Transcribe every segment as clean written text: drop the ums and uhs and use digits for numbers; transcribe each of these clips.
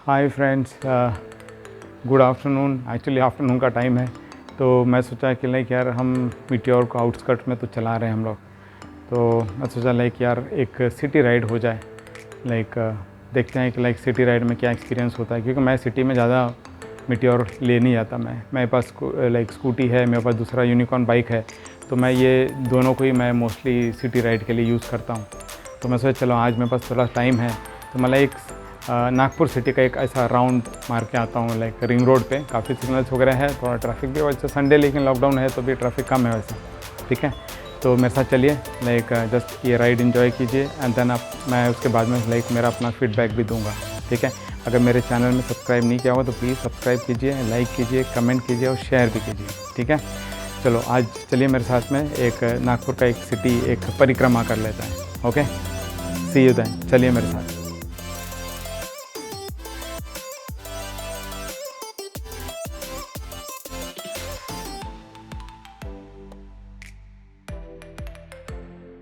Hi friends, good afternoon. Actually afternoon का time है, तो मैं सोचा कि लाइक यार हम मीटियोर को आउटस्कर्ट में तो चला रहे हैं हम लोग, तो मैं सोचा लाइक यार एक सिटी राइड हो जाए। लाइक देखते हैं कि लाइक सिटी राइड में क्या एक्सपीरियंस होता है, क्योंकि मैं सिटी में ज़्यादा मीटियोर ले नहीं जाता। मेरे पास लाइक स्कूटी है, मेरे पास दूसरा यूनिकॉर्न बाइक है, तो मैं ये दोनों को ही मैं मोस्टली सिटी राइड के लिए यूज़ करता हूँ। तो मैं सोचा चलो आज मेरे पास थोड़ा टाइम है, तो मैं लाइक नागपुर सिटी का एक ऐसा राउंड मार के आता हूँ। लाइक रिंग रोड पे काफ़ी सिग्नल्स वगैरह है, थोड़ा ट्रैफिक भी वैसे संडे लेकिन लॉकडाउन है तो भी ट्रैफिक कम है वैसे। ठीक है, तो मेरे साथ चलिए, लाइक जस्ट ये राइड एंजॉय कीजिए एंड देन मैं उसके बाद में लाइक मेरा अपना फीडबैक भी दूंगा। ठीक है, अगर मेरे चैनल में सब्सक्राइब नहीं किया हुआ तो प्लीज़ सब्सक्राइब कीजिए, लाइक कीजिए, कमेंट कीजिए और शेयर भी कीजिए। ठीक है, चलो आज चलिए मेरे साथ में एक नागपुर का एक सिटी एक परिक्रमा कर लेता है। ओके, सी यू देन, चलिए मेरे साथ।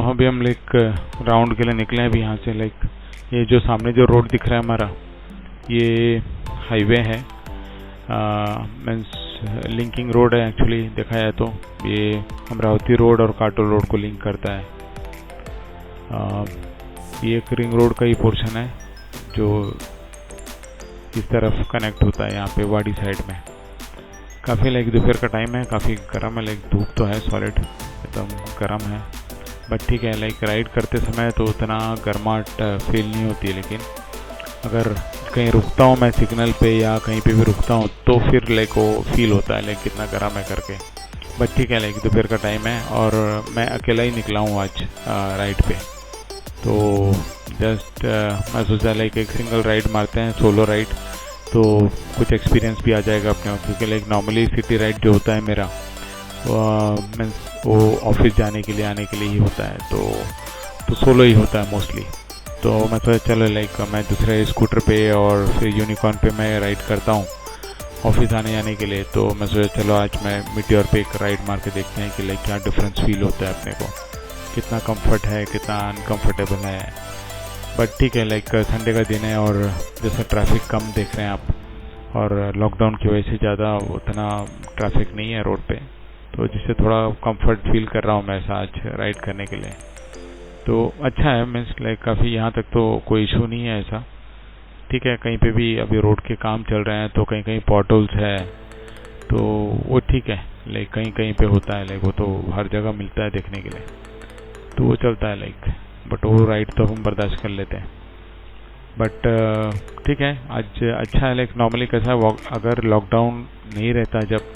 अभी हम लाइक राउंड के लिए निकले हैं अभी यहाँ से। लाइक ये जो सामने जो रोड दिख रहा है हमारा, ये हाईवे है, मीन्स लिंकिंग रोड है एक्चुअली देखा जाए तो। ये अमरावती रोड और काटोल रोड को लिंक करता है। ये एक रिंग रोड का ही पोर्शन है जो इस तरफ कनेक्ट होता है यहाँ पे वाड़ी साइड में। काफ़ी लाइक दोपहर का टाइम है, काफ़ी गर्म है, लाइक धूप तो है सॉलिड, एकदम गर्म है। बट ठीक है, लाइक राइड करते समय तो उतना गर्माहट फील नहीं होती है, लेकिन अगर कहीं रुकता हूँ मैं सिग्नल पे या कहीं पे भी रुकता हूँ तो फिर लाइक वो फील होता है लाइक कितना गर्म है करके। बट ठीक है, लाइक दोपहर का टाइम है और मैं अकेला ही निकला हूँ आज राइड पे, तो जस्ट मैं सोचा लाइक एक सिंगल राइड मारते हैं, सोलो राइड, तो कुछ एक्सपीरियंस भी आ जाएगा अपने आप। क्योंकि लाइक नॉर्मली सिटी राइड जो होता है मेरा मीन्स वो ऑफिस जाने के लिए आने के लिए ही होता है, तो सोलो ही होता है मोस्टली। तो मैं सोचा चलो लाइक मैं दूसरे स्कूटर पे और फिर यूनिकॉर्न पे मैं राइड करता हूँ ऑफिस आने जाने के लिए। तो मैं सोचा चलो आज मैं मीटियोर पे एक राइड मार के देखते हैं कि लाइक क्या डिफरेंस फील होता है अपने को, कितना कंफर्ट है, कितना अनकम्फर्टेबल है। बट ठीक है, लाइक संडे का दिन है और जैसे ट्रैफिक कम देख रहे हैं आप, और लॉकडाउन की वजह से ज़्यादा उतना ट्रैफिक नहीं है रोड पे, तो जिससे थोड़ा कंफर्ट फील कर रहा हूँ मैं आज राइड करने के लिए। तो अच्छा है, मीन्स लाइक काफ़ी यहाँ तक तो कोई इशू नहीं है ऐसा। ठीक है, कहीं पे भी अभी रोड के काम चल रहे हैं तो कहीं कहीं पॉटहोल्स है, तो वो ठीक है, लाइक कहीं कहीं पे होता है, लाइक वो तो हर जगह मिलता है देखने के लिए, तो वो चलता है लाइक। बट वो राइड तो हम बर्दाश्त कर लेते हैं। बट ठीक है, आज अच्छा है। लाइक नॉर्मली कैसा है, अगर लॉकडाउन नहीं रहता जब,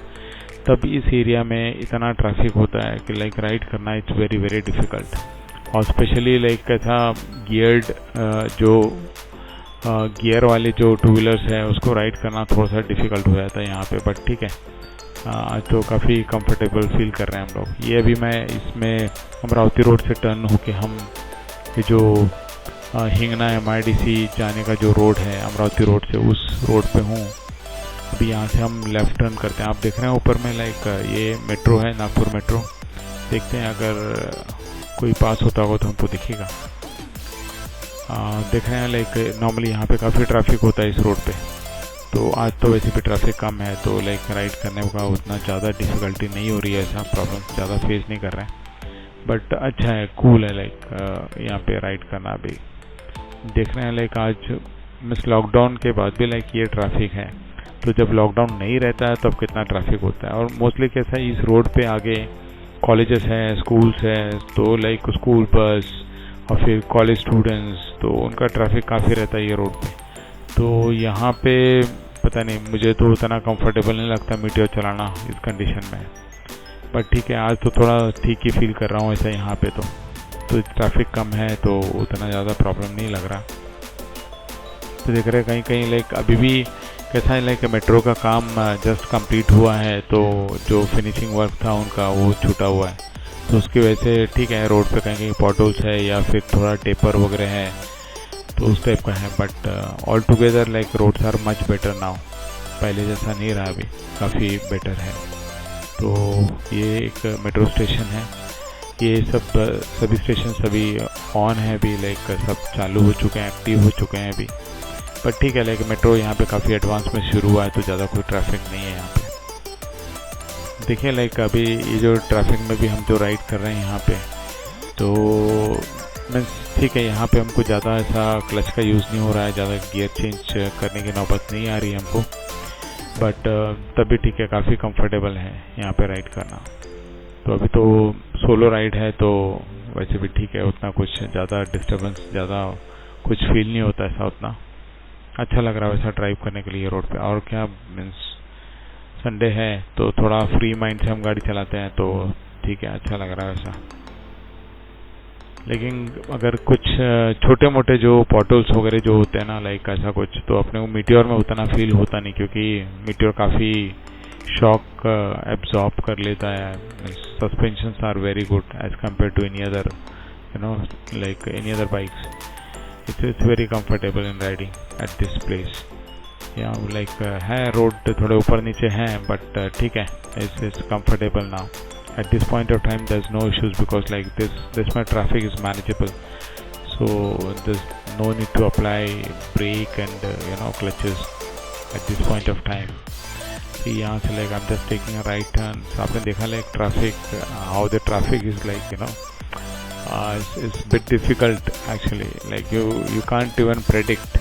तब इस एरिया में इतना ट्रैफिक होता है कि लाइक राइड करना इट्स वेरी वेरी डिफ़िकल्ट। और स्पेशली लाइक कैसा गियर्ड जो गियर वाले जो टू व्हीलर्स है उसको राइड करना थोड़ा सा डिफ़िकल्ट हो जाता है यहाँ पे। बट ठीक है, आज तो काफ़ी कंफर्टेबल फील कर रहे हैं हम लोग। ये अभी मैं इसमें अमरावती रोड से टर्न होके हम ये जो हिंगना MIDC जाने का जो रोड है अमरावती रोड से, उस रोड पे हूँ अभी। यहाँ से हम लेफ़्ट टर्न करते हैं। आप देख रहे हैं ऊपर में लाइक ये मेट्रो है, नागपुर मेट्रो। देखते हैं अगर कोई पास होता होगा तो हमको दिखेगा। देख रहे हैं लाइक नॉर्मली यहाँ पे काफ़ी ट्रैफिक होता है इस रोड पे, तो आज तो वैसे भी ट्रैफिक कम है, तो लाइक राइड करने का उतना ज़्यादा डिफ़िकल्टी नहीं हो रही है, ऐसा प्रॉब्लम ज़्यादा फेस नहीं कर रहे हैं। बट अच्छा है, कूल है लाइक यहाँ पे राइड करना। भी देख रहे हैं लाइक आज मिस लॉकडाउन के बाद भी लाइक ये ट्रैफिक है, तो जब लॉकडाउन नहीं रहता है तब कितना ट्रैफिक होता है। और मोस्टली कैसा है, इस रोड पे आगे कॉलेजेस हैं, स्कूल्स हैं, तो लाइक स्कूल बस और फिर कॉलेज स्टूडेंट्स, तो उनका ट्रैफिक काफ़ी रहता है ये रोड पे। तो यहाँ पे पता नहीं, मुझे तो उतना कंफर्टेबल नहीं लगता मीटियोर चलाना इस कंडीशन में। बट ठीक है, आज तो थोड़ा ठीक ही फील कर रहा हूँ ऐसा यहाँ पे, तो ट्रैफिक कम है तो उतना ज़्यादा प्रॉब्लम नहीं लग रहा। तो देख रहे कहीं कहीं लाइक अभी भी कैसा है, लाइक मेट्रो का काम जस्ट कंप्लीट हुआ है, तो जो फिनिशिंग वर्क था उनका वो छूटा हुआ है, तो उसकी वजह से ठीक है रोड पे कहीं कहीं पॉटहोल्स है या फिर थोड़ा टेपर वगैरह है, तो उस टाइप का है। But all together like roads are much better now, पहले जैसा नहीं रहा, अभी काफ़ी बेटर है। तो ये एक मेट्रो स्टेशन है, ये सभी स्टेशन अभी ऑन है, अभी लाइक सब चालू हो चुके हैं, एक्टिव हो चुके हैं अभी। पर ठीक है, लेकिन मेट्रो यहाँ पे काफ़ी एडवांस में शुरू हुआ है तो ज़्यादा कोई ट्रैफिक नहीं है यहाँ पे। देखिए लाइक अभी ये जो ट्रैफिक में भी हम जो राइड कर रहे हैं यहाँ पे, तो मीन्स ठीक है, यहाँ पे हमको ज़्यादा ऐसा क्लच का यूज़ नहीं हो रहा है, ज़्यादा गियर चेंज करने की नौबत नहीं आ रही है हमको, बट तभी ठीक है, काफ़ी कंफर्टेबल है यहाँ पे राइड करना। तो अभी तो सोलो राइड है तो वैसे भी ठीक है, उतना कुछ ज़्यादा डिस्टर्बेंस, ज़्यादा कुछ फील नहीं होता ऐसा, उतना अच्छा लग रहा है वैसा ड्राइव करने के लिए रोड पे। और क्या मीन्स संडे है तो थोड़ा फ्री माइंड से हम गाड़ी चलाते हैं तो ठीक है, अच्छा लग रहा है वैसा। लेकिन अगर कुछ छोटे मोटे जो पॉटल्स वगैरह जो होते हैं ना, लाइक ऐसा कुछ, तो अपने को मीटियोर में उतना फील होता नहीं, क्योंकि मीटियोर काफ़ी शॉक एब्जॉर्ब कर लेता है। Suspensions are very good as compare to any other, you know, like any other bikes. It's very comfortable in riding at this place. Yeah like है रोड थोड़े ऊपर नीचे हैं, बट ठीक है, it's comfortable now. At this point of time there's no issues because like this my traffic is manageable, so there's no need to apply brake and clutches at this point of time. See, यहाँ से like I'm just taking a right turn, so आपने देखा like traffic, how the traffic is like, it's bit difficult actually, like you can't even predict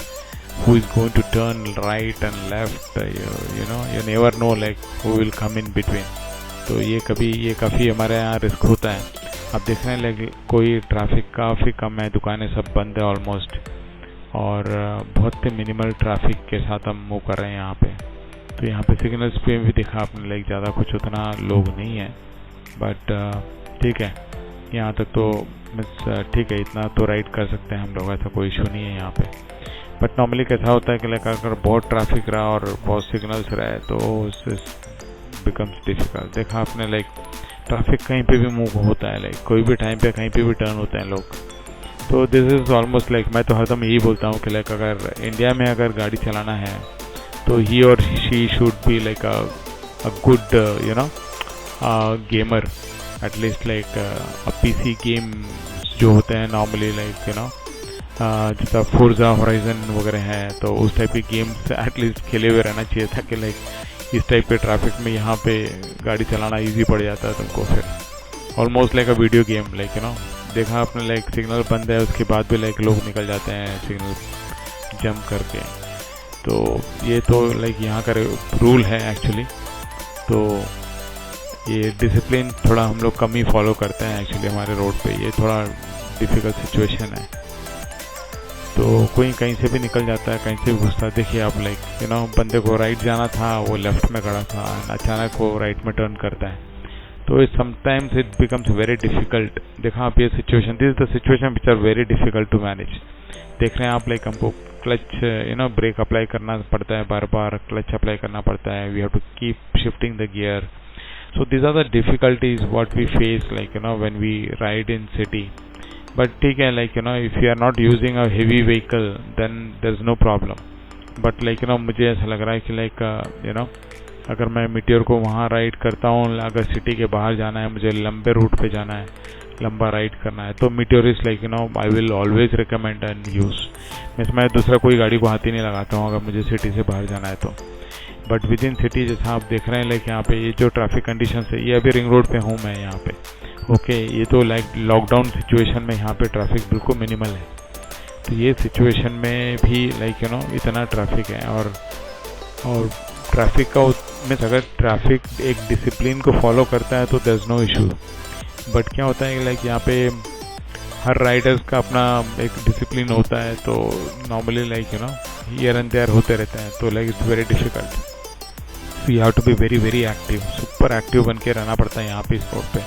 who is going to turn right and left, you never know like who will come in between. तो ये काफ़ी हमारे यहाँ risk होता है। अब देख रहे हैं लाइक कोई ट्रैफिक काफ़ी कम है, दुकानें सब बंद है ऑलमोस्ट, और बहुत ही मिनिमल ट्रैफिक के साथ हम मूव कर रहे हैं यहाँ पे। तो यहाँ पे सिग्नल्स पे भी देखा आपने, लाइक ज़्यादा कुछ उतना लोग नहीं है, बट ठीक है, यहाँ तक तो मिस ठीक है, इतना तो राइड कर सकते हैं हम लोग, ऐसा कोई इशू नहीं है यहाँ पे। बट नॉर्मली कैसा होता है कि लाइक अगर बहुत ट्रैफिक रहा और बहुत सिग्नल्स रहे तो बिकम्स डिफिकल्ट। देखा आपने लाइक ट्रैफिक कहीं पे भी मूव होता है, लाइक कोई भी टाइम पे कहीं पे भी टर्न होते हैं लोग। तो दिस इज़ ऑलमोस्ट लाइक, मैं तो हरदम यही बोलता हूँ कि लाइक अगर इंडिया में अगर गाड़ी चलाना है तो ही और she should be like a good gamer, at least like a PC game जो होते हैं नॉर्मली, लाइक जैसा फोर्जा होराइजन वगैरह है, तो उस टाइप के गेम्स एटलीस्ट खेले हुए रहना चाहिए था कि लाइक इस टाइप के ट्रैफिक में यहाँ पे गाड़ी चलाना इजी पड़ जाता है तुमको, फिर almost like a video game, like देखा आपने लाइक सिग्नल बंद है उसके बाद भी लाइक लोग निकल जाते हैं सिग्नल जंप करके। तो ये तो लाइक यहाँ का रूल है एक्चुअली, तो ये डिसिप्लिन थोड़ा हम लोग कम ही फॉलो करते हैं एक्चुअली हमारे रोड पे, ये थोड़ा डिफ़िकल्ट सिचुएशन है। तो कोई कहीं से भी निकल जाता है, कहीं से भी घुसता है। देखिए आप लाइक बंदे को राइट जाना था, वो लेफ्ट में खड़ा था, अचानक वो राइट में टर्न करता है, तो sometimes it becomes very difficult. देखा आप ये situation, this is the situation which are very difficult to manage. देख रहे हैं आप लाइक हमको क्लच ब्रेक अप्लाई करना पड़ता है, बार बार क्लच अप्लाई करना पड़ता है, we have to keep shifting the gear. So this are the difficulties what we face like when we ride in city. But ठीक है, like if you are not using a heavy vehicle then there is no problem. But like मुझे ऐसा लग रहा है कि like अगर मैं मीटियोर को वहाँ राइड करता हूँ, अगर सिटी के बाहर जाना है, मुझे लंबे रूट पे जाना है, लंबा राइड करना है, तो meteor is like I will always recommend and use. मैं दूसरा कोई गाड़ी को हाथ ही नहीं लगाता हूँ अगर मुझे सिटी से बाहर जाना है तो। बट विद इन सिटी जैसा आप देख रहे हैं लाइक यहाँ पे ये जो ट्रैफिक कंडीशन है, ये अभी रिंग रोड पे हूँ मैं यहाँ पे, ओके, ये तो लाइक लॉकडाउन सिचुएशन में यहाँ पे ट्रैफिक बिल्कुल मिनिमल है। तो ये सिचुएशन में भी लाइक इतना ट्रैफिक है, और ट्रैफिक का मीन्स अगर ट्रैफिक एक डिसिप्लिन को फॉलो करता है तो there is no issue. But क्या होता है लाइक यहाँ पे हर राइडर्स का अपना एक डिसिप्लिन होता है, तो normally like here and there होते रहते हैं, तो like it's very difficult. So you have to be very very active, super active बन के रहना पड़ता है यहाँ पे इस रोड पे।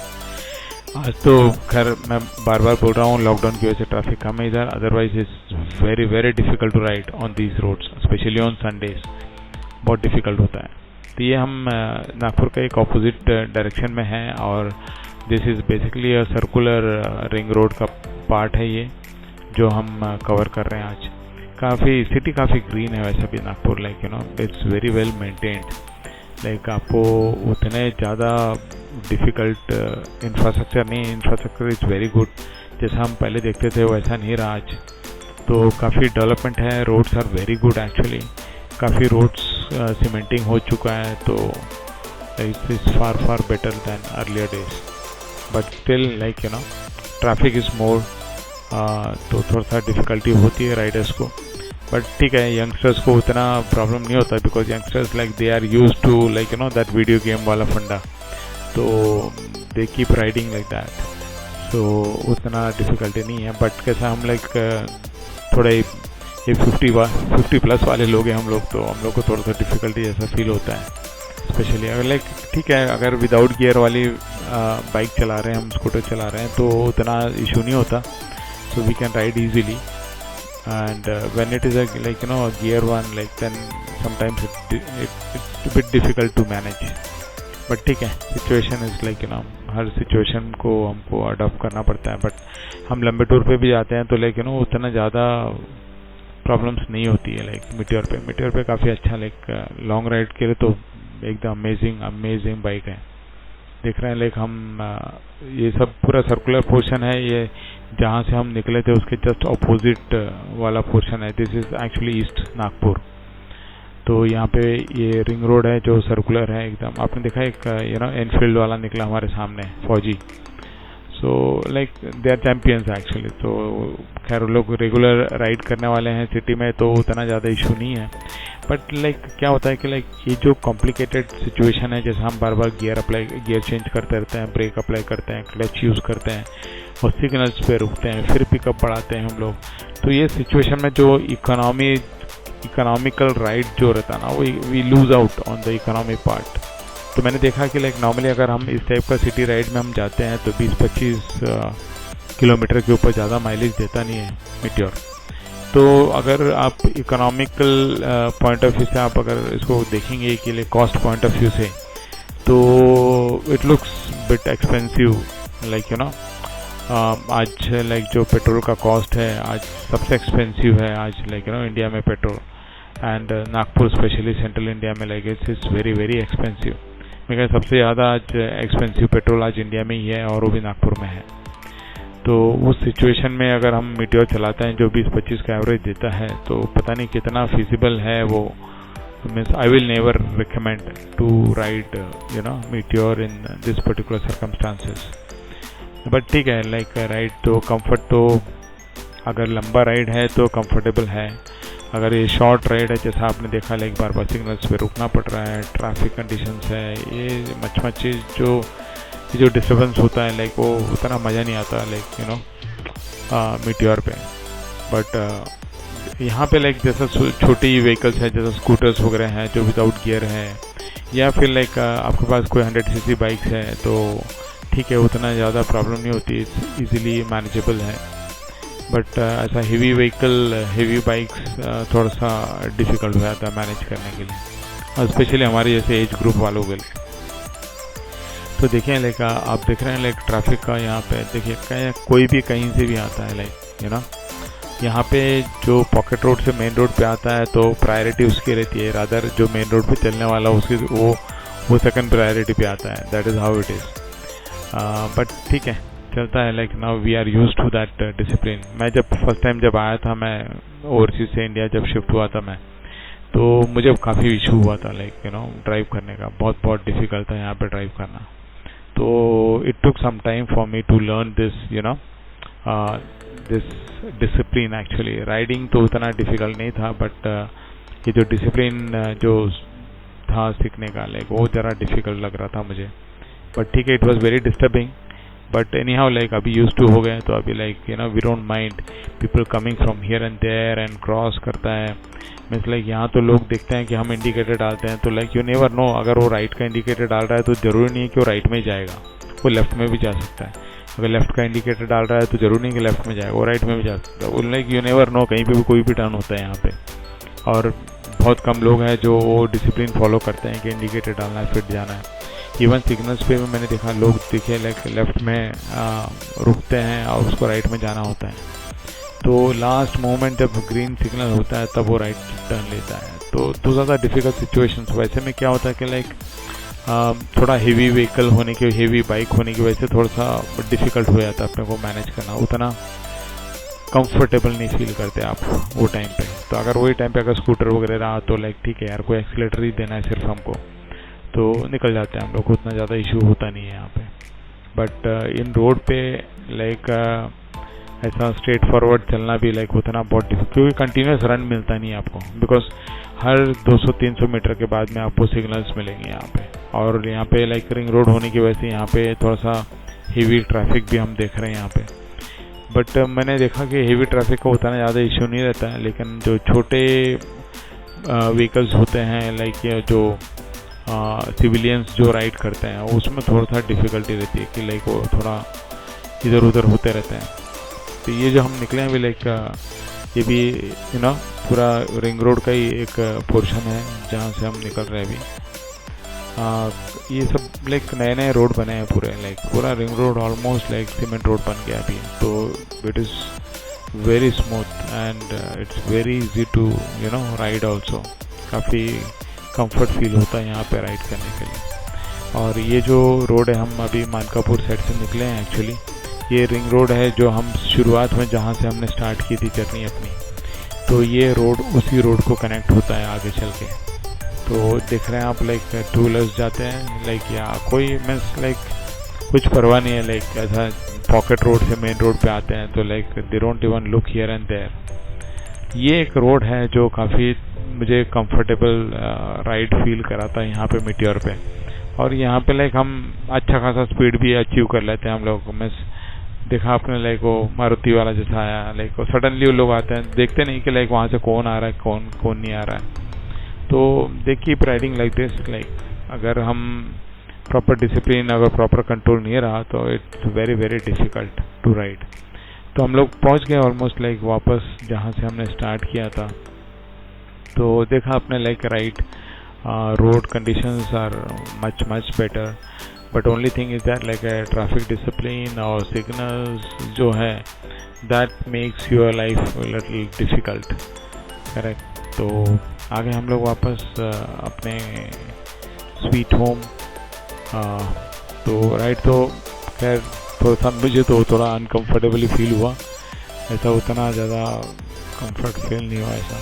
आज तो खैर मैं बार बार बोल रहा हूँ लॉकडाउन की वजह से ट्रैफिक कम है इधर, otherwise it's very very difficult to ride on these roads, especially on Sundays, बहुत डिफिकल्ट होता है। तो ये हम नागपुर का एक ऑपोजिट डायरेक्शन में है, और this is basically a circular ring road का पार्ट है ये जो हम कवर कर रहे हैं आज। काफ़ी सिटी काफ़ी ग्रीन है वैसे भी Nagpur, like it's very well maintained, like आपको उतने ज़्यादा डिफ़िकल्ट इंफ्रास्ट्रक्चर नहीं, इंफ्रास्ट्रक्चर इज़ वेरी गुड, जैसा हम पहले देखते थे वैसा नहीं रहा आज। तो काफ़ी डेवलपमेंट है, roads are very good actually, काफ़ी रोड्स सीमेंटिंग हो चुका है, तो it is far better than earlier days, but still like traffic is more, तो थोड़ा सा डिफ़िकल्टी होती है राइडर्स को, बट ठीक है, यंगस्टर्स को उतना प्रॉब्लम नहीं होता, because youngsters like they are use to like that video game वाला फंडा, तो they keep riding like that, तो उतना डिफ़िकल्टी नहीं है। बट कैसा हम लाइक थोड़े ये 50 प्लस वाले लोग हैं हम लोग, तो हम लोग को थोड़ा सा डिफ़िकल्टी जैसा फील होता है, स्पेशली अगर लाइक ठीक है, अगर विदाउट गियर वाली बाइक चला रहे हैं, हम स्कूटर चला रहे हैं, तो उतना इशू नहीं होता, so we can ride easily, and when it is a gear one, like then sometimes it's a bit difficult to manage, but ठीक है, situation is like her situation को हमको अडॉप्ट करना पड़ता है, बट हम लंबे टूर पे भी जाते हैं तो लाइक उतना ज़्यादा प्रॉब्लम्स नहीं होती है, लाइक मीटियोर पे काफ़ी अच्छा, लाइक लॉन्ग राइड के लिए तो एकदम अमेजिंग बाइक है। देख रहे हैं लाइक हम ये सब पूरा सर्कुलर पोर्शन है, ये जहाँ से हम निकले थे उसके जस्ट अपोजिट वाला पोर्शन है, this is actually east Nagpur, तो यहाँ पे ये रिंग रोड है जो सर्कुलर है एकदम। आपने देखा एक एनफील्ड वाला निकला हमारे सामने, फौजी, so like they are champions actually, तो खैर लोग रेगुलर राइड करने वाले हैं सिटी में, तो उतना ज़्यादा इशू नहीं है, बट लाइक क्या होता है कि लाइक ये जो कॉम्प्लिकेटेड सिचुएशन है, जैसे हम बार बार गियर चेंज करते रहते हैं, ब्रेक अप्लाई करते हैं, क्लच यूज़ करते हैं और सिग्नल्स पे रुकते हैं, फिर पिकअप बढ़ाते हैं हम लोग, तो ये सिचुएशन में जो इकोनॉमिकल राइड जो रहता है ना, वो we lose out on the economic part. तो मैंने देखा कि लाइक नॉर्मली अगर हम इस टाइप का सिटी राइड में हम जाते हैं तो 20-25 किलोमीटर के ऊपर ज़्यादा माइलेज देता नहीं है मीटियोर। तो अगर आप इकोनॉमिकल पॉइंट ऑफ व्यू से आप अगर इसको देखेंगे कि like cost point of view से, तो it looks bit expensive, like आज लाइक जो पेट्रोल का कॉस्ट है आज सबसे एक्सपेंसिव है आज, लाइक इंडिया में petrol, and Nagpur specially central India में लाइक इट्स वेरी एक्सपेंसिव। मेरे सबसे ज़्यादा आज एक्सपेंसिव पेट्रोल आज इंडिया में ही है, और वो भी नागपुर में है। तो उस सिचुएशन में अगर हम मीटियोर चलाते हैं जो 20-25 का एवरेज देता है, तो पता नहीं कितना फिजिबल है वो, means I will never recommend to ride Meteor in this particular circumstances. But ठीक है, लाइक राइड तो कंफर्ट, तो अगर लंबा राइड है तो कंफर्टेबल है, अगर ये शॉर्ट राइड है जैसा आपने देखा लाइक बार बार सिग्नल्स पे रुकना पड़ रहा है, ट्रैफिक कंडीशंस है, ये मच चीज़ जो डिस्टर्बेंस होता है, लाइक वो उतना मज़ा नहीं आता लाइक मीटियोर पे। बट यहाँ पे लाइक जैसा छोटी व्हीकल्स है जैसा स्कूटर्स वगैरह हैं जो विदाउट गियर है, या फिर लाइक आपके पास कोई 100 cc बाइक्स है, तो ठीक है, उतना ज़्यादा प्रॉब्लम नहीं होती, इजीली मैनेजेबल है। बट ऐसा हेवी व्हीकल, हेवी बाइक्स थोड़ा सा डिफ़िकल्ट हो जाता है मैनेज करने के लिए, और स्पेशली हमारे जैसे एज ग्रुप वालों के लिए। तो देखिए लाइक आप देख रहे हैं लाइक ट्रैफिक का यहाँ पे देखिए, कोई भी कहीं से भी आता है, लाइक यहाँ पे जो पॉकेट रोड से मेन रोड पे आता है तो प्रायोरिटी उसकी रहती है, रादर जो मेन रोड पे चलने वाला उसकी वो सेकंड प्रायोरिटी पे आता है, that is how it is. But ठीक है, चलता है, like now we are used to that discipline. मैं जब फर्स्ट टाइम जब आया था, मैं ओवरसीज से इंडिया जब शिफ्ट हुआ था मैं, तो मुझे काफ़ी इशू हुआ था लाइक ड्राइव करने का, बहुत डिफ़िकल्ट था यहाँ पे ड्राइव करना। तो it took some time for me to learn this this discipline. Actually riding तो उतना डिफ़िकल्ट नहीं था, बट ये जो डिसिप्लिन जो था सीखने का, लाइक वो ज़रा डिफ़िकल्ट लग रहा था मुझे। बट ठीक है, it was very disturbing, but anyhow like अभी यूज टू हो गए, तो अभी like we don't mind people coming from here and there and cross करता है। मीन्स लाइक यहाँ तो लोग देखते हैं कि हम इंडिकेटर डालते हैं, तो लाइक यू नेवर नो, अगर वो राइट का इंडिकेटर डाल रहा है तो ज़रूरी नहीं है कि वो राइट में ही जाएगा, वो लेफ्ट में भी जा सकता है। अगर लेफ्ट का इंडिकेटर डाल रहा है तो ज़रूरी नहीं कि लेफ्ट में जाएगा, वो राइट में भी जा सकता है। वो लाइक यू नेवर नो, कहीं पे भी कोई भी टर्न होता है यहाँ पे, और बहुत कम लोग हैं जो वो डिसिप्लिन फॉलो करते हैं कि इंडिकेटर डालना है फिर जाना है। इवन सिग्नल्स पे भी मैंने देखा लोग दिखे लाइक लेफ्ट में रुकते हैं और उसको राइट में जाना होता है, तो लास्ट मोमेंट जब ग्रीन सिग्नल होता है तब वो राइट टर्न लेता है। तो ज़्यादा डिफ़िकल्ट सिचुएशंस। वैसे में क्या होता है कि लाइक थोड़ा हेवी व्हीकल होने की, हेवी बाइक होने की वजह से थोड़ा सा डिफ़िकल्ट हो जाता है अपने को मैनेज करना, उतना कंफर्टेबल नहीं फील करते आप वो टाइम पे। तो अगर वही टाइम पे अगर स्कूटर वगैरह रहा तो लाइक ठीक है यार, कोई एक्सीलेटर ही देना है सिर्फ हमको, तो निकल जाते हैं हम लोग, उतना ज़्यादा इशू होता नहीं है यहाँ पे। बट इन रोड पे लाइक ऐसा स्ट्रेट फॉरवर्ड चलना भी लाइक उतना बहुत डिफिकल्ट, क्योंकि कंटिन्यूस रन मिलता नहीं है आपको, बिकॉज हर 200-300 मीटर के बाद में आपको सिग्नल्स मिलेंगे यहाँ पे। और यहाँ पे लाइक रिंग रोड होने की वजह से यहाँ पे थोड़ा सा हेवी ट्रैफिक भी हम देख रहे हैं यहाँ पे। बट मैंने देखा कि हेवी ट्रैफिक का उतना ज़्यादा इशू नहीं रहता है, लेकिन जो छोटे व्हीकल्स होते हैं लाइक जो सिविलियंस जो राइड करते हैं उसमें थोड़ा सा डिफ़िकल्टी रहती है कि लाइक वो थोड़ा इधर उधर होते रहते हैं। तो ये जो हम निकले हैं भी लाइक ये भी पूरा रिंग रोड का ही एक पोर्शन है जहाँ से हम निकल रहे हैं अभी। ये सब लाइक नए नए रोड बने हैं पूरे, लाइक पूरा ring road almost like cement road बन गया अभी। तो it is very smooth and it's very easy to ride also. काफ़ी कंफर्ट फील होता है यहाँ पे राइड करने के लिए। और ये जो रोड है, हम अभी मानकापुर साइड से निकले हैं एक्चुअली, ये रिंग रोड है जो हम शुरुआत में जहाँ से हमने स्टार्ट की थी जर्नी अपनी, तो ये रोड उसी रोड को कनेक्ट होता है आगे चल के। तो देख रहे हैं आप लाइक टू व्हीलर्स जाते हैं लाइक, या कोई मीन्स लाइक कुछ परवाह नहीं है, लाइक ऐसा पॉकेट रोड से मेन रोड पे आते हैं तो like they don't even look here and there. ये एक रोड है जो काफ़ी मुझे कंफर्टेबल राइड फील कराता है यहाँ पे मीटियोर पे। और यहाँ पे लाइक हम अच्छा खासा स्पीड भी अचीव कर लेते हैं हम लोग। मीन्स देखा आपने लाइक वो मारुति वाला जैसा आया, लाइक वो सडनली वो लोग आते हैं, देखते नहीं कि लाइक वहाँ से कौन आ रहा है कौन नहीं आ रहा है। तो they keep riding like this. Like अगर हम प्रॉपर डिसिप्लिन, अगर प्रॉपर कंट्रोल नहीं रहा तो it's very very difficult to ride. तो हम लोग पहुँच गए ऑलमोस्ट लाइक वापस जहाँ से हमने स्टार्ट किया था। तो देखा आपने like ride road conditions are much better, but only thing is that like traffic discipline और सिग्नल्स जो है that makes your life little difficult, correct. तो आगे हम लोग वापस अपने स्वीट होम। तो राइड तो खैर थोड़ा सा मुझे तो थोड़ा अनकंफर्टेबली फील हुआ, ऐसा उतना ज़्यादा कंफर्ट फील नहीं हुआ ऐसा।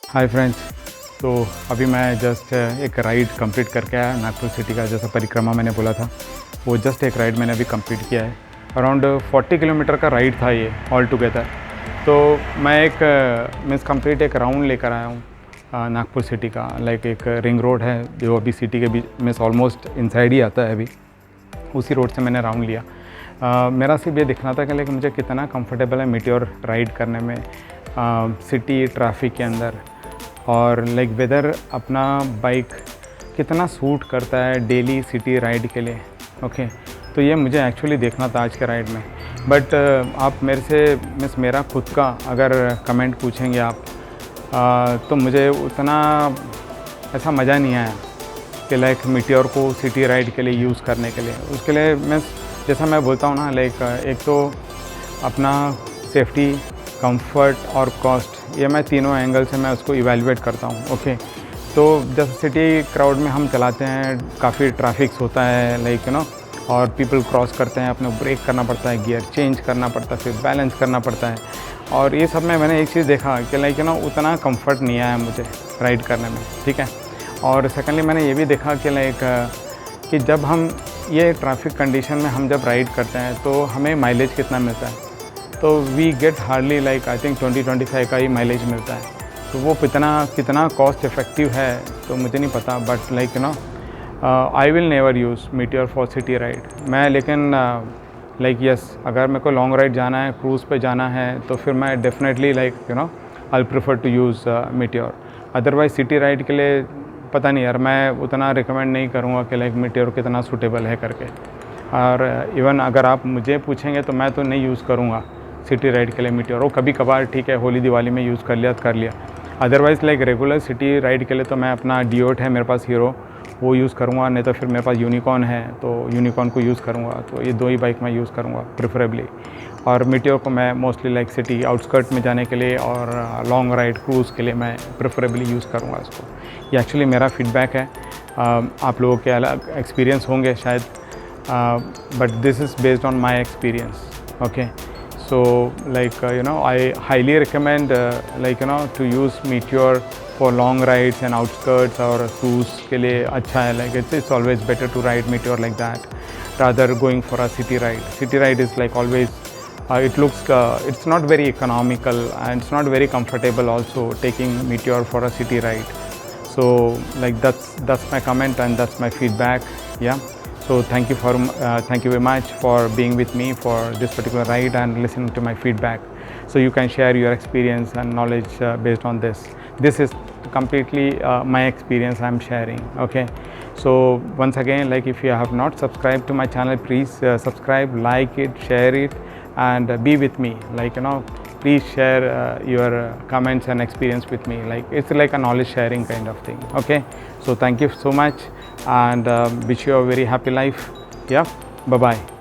हाय फ्रेंड्स, तो अभी मैं जस्ट एक राइड कंप्लीट करके आया नागपुर सिटी का, जैसा परिक्रमा मैंने बोला था, वो जस्ट एक राइड मैंने अभी कंप्लीट किया है। अराउंड 40 किलोमीटर का राइड था ये ऑल टुगेदर। तो मैं एक मीन्स कंप्लीट एक राउंड लेकर आया हूँ नागपुर सिटी का। लाइक एक रिंग रोड है जो अभी सिटी के बीच मीन्स ऑलमोस्ट इनसाइड ही आता है, अभी उसी रोड से मैंने राउंड लिया। मेरा सिर्फ ये दिखना था कि लाइक मुझे कितना कंफर्टेबल है मीटियोर राइड करने में सिटी ट्रैफिक के अंदर, और लाइक वेदर अपना बाइक कितना सूट करता है डेली सिटी राइड के लिए। ओके, तो ये मुझे एक्चुअली देखना था आज के राइड में। बट आप मेरे से मीन्स मेरा खुद का अगर कमेंट पूछेंगे आप तो मुझे उतना ऐसा मज़ा नहीं आया कि लाइक मीटियोर को सिटी राइड के लिए यूज़ करने के लिए। उसके लिए मीन्स जैसा मैं बोलता हूँ ना, लाइक एक तो अपना सेफ्टी, कंफर्ट और कॉस्ट, ये मैं तीनों एंगल से मैं उसको इवैल्यूएट करता हूँ। ओके, तो जैसे सिटी क्राउड में हम चलाते हैं, काफ़ी ट्रैफिक्स होता है लाइक और पीपल क्रॉस करते हैं, अपने ब्रेक करना पड़ता है, गियर चेंज करना पड़ता है, फिर बैलेंस करना पड़ता है। और ये सब में मैंने एक चीज़ देखा कि लाइक उतना कंफर्ट नहीं आया मुझे राइड करने में, ठीक है। और सेकेंडली मैंने ये भी देखा कि लाइक कि जब हम ये ट्रैफिक कंडीशन में हम जब राइड करते हैं तो हमें माइलेज कितना मिलता है, तो we get hardly like I think 20-25 का ही माइलेज मिलता है। तो वो कितना कॉस्ट इफ़ेक्टिव है तो मुझे नहीं पता, but like I will never use meteor for city ride. मैं लेकिन लाइक यस, अगर मेरे को लॉन्ग राइड जाना है, क्रूज़ पे जाना है, तो फिर मैं definitely like I prefer to use Meteor. Otherwise city ride के लिए पता नहीं यार, मैं उतना रिकमेंड नहीं करूँगा कि लाइक मीटियोर कितना सूटेबल है करके। और इवन अगर आप मुझे पूछेंगे तो मैं तो नहीं यूज़ करूँगा सिटी राइड के लिए मीटियोर। वो कभी कभार ठीक है, होली दिवाली में यूज़ कर लिया। Otherwise like regular city ride के लिए तो मैं अपना D8 है मेरे पास हीरो, वो यूज़ करूँगा, नहीं तो फिर मेरे पास यूनिकॉर्न है तो यूनिकॉर्न को यूज़ करूँगा। तो ये 2 ही बाइक मैं यूज़ करूँगा प्रेफरेबली। और मीटियोर को मैं मोस्टली लाइक सिटी आउटस्कर्ट में जाने के लिए और लॉन्ग राइड क्रूज़ के लिए मैं प्रेफरेबली यूज़ करूँगा इसको। ये एक्चुअली मेरा फीडबैक है। आप लोगों के अलग एक्सपीरियंस होंगे शायद, but this is based on my experience. Okay, so like I highly recommend to use Meteor for long rides and outskirts or cruise के लिए अच्छा है। Like it's always better to ride Meteor like that rather going for a city ride. City ride is like always it looks it's not very economical and it's not very comfortable also taking Meteor for a city ride. So like that's my comment and that's my feedback. Yeah. So thank you very much for being with me for this particular ride and listening to my feedback. So you can share your experience and knowledge based on this. This is completely my experience I'm sharing. Okay. So once again, like if you have not subscribed to my channel, please subscribe, like it, share it, and be with me. Like please share your comments and experience with me. Like it's like a knowledge sharing kind of thing. Okay. So thank you so much and wish you a very happy life. Yeah, bye bye.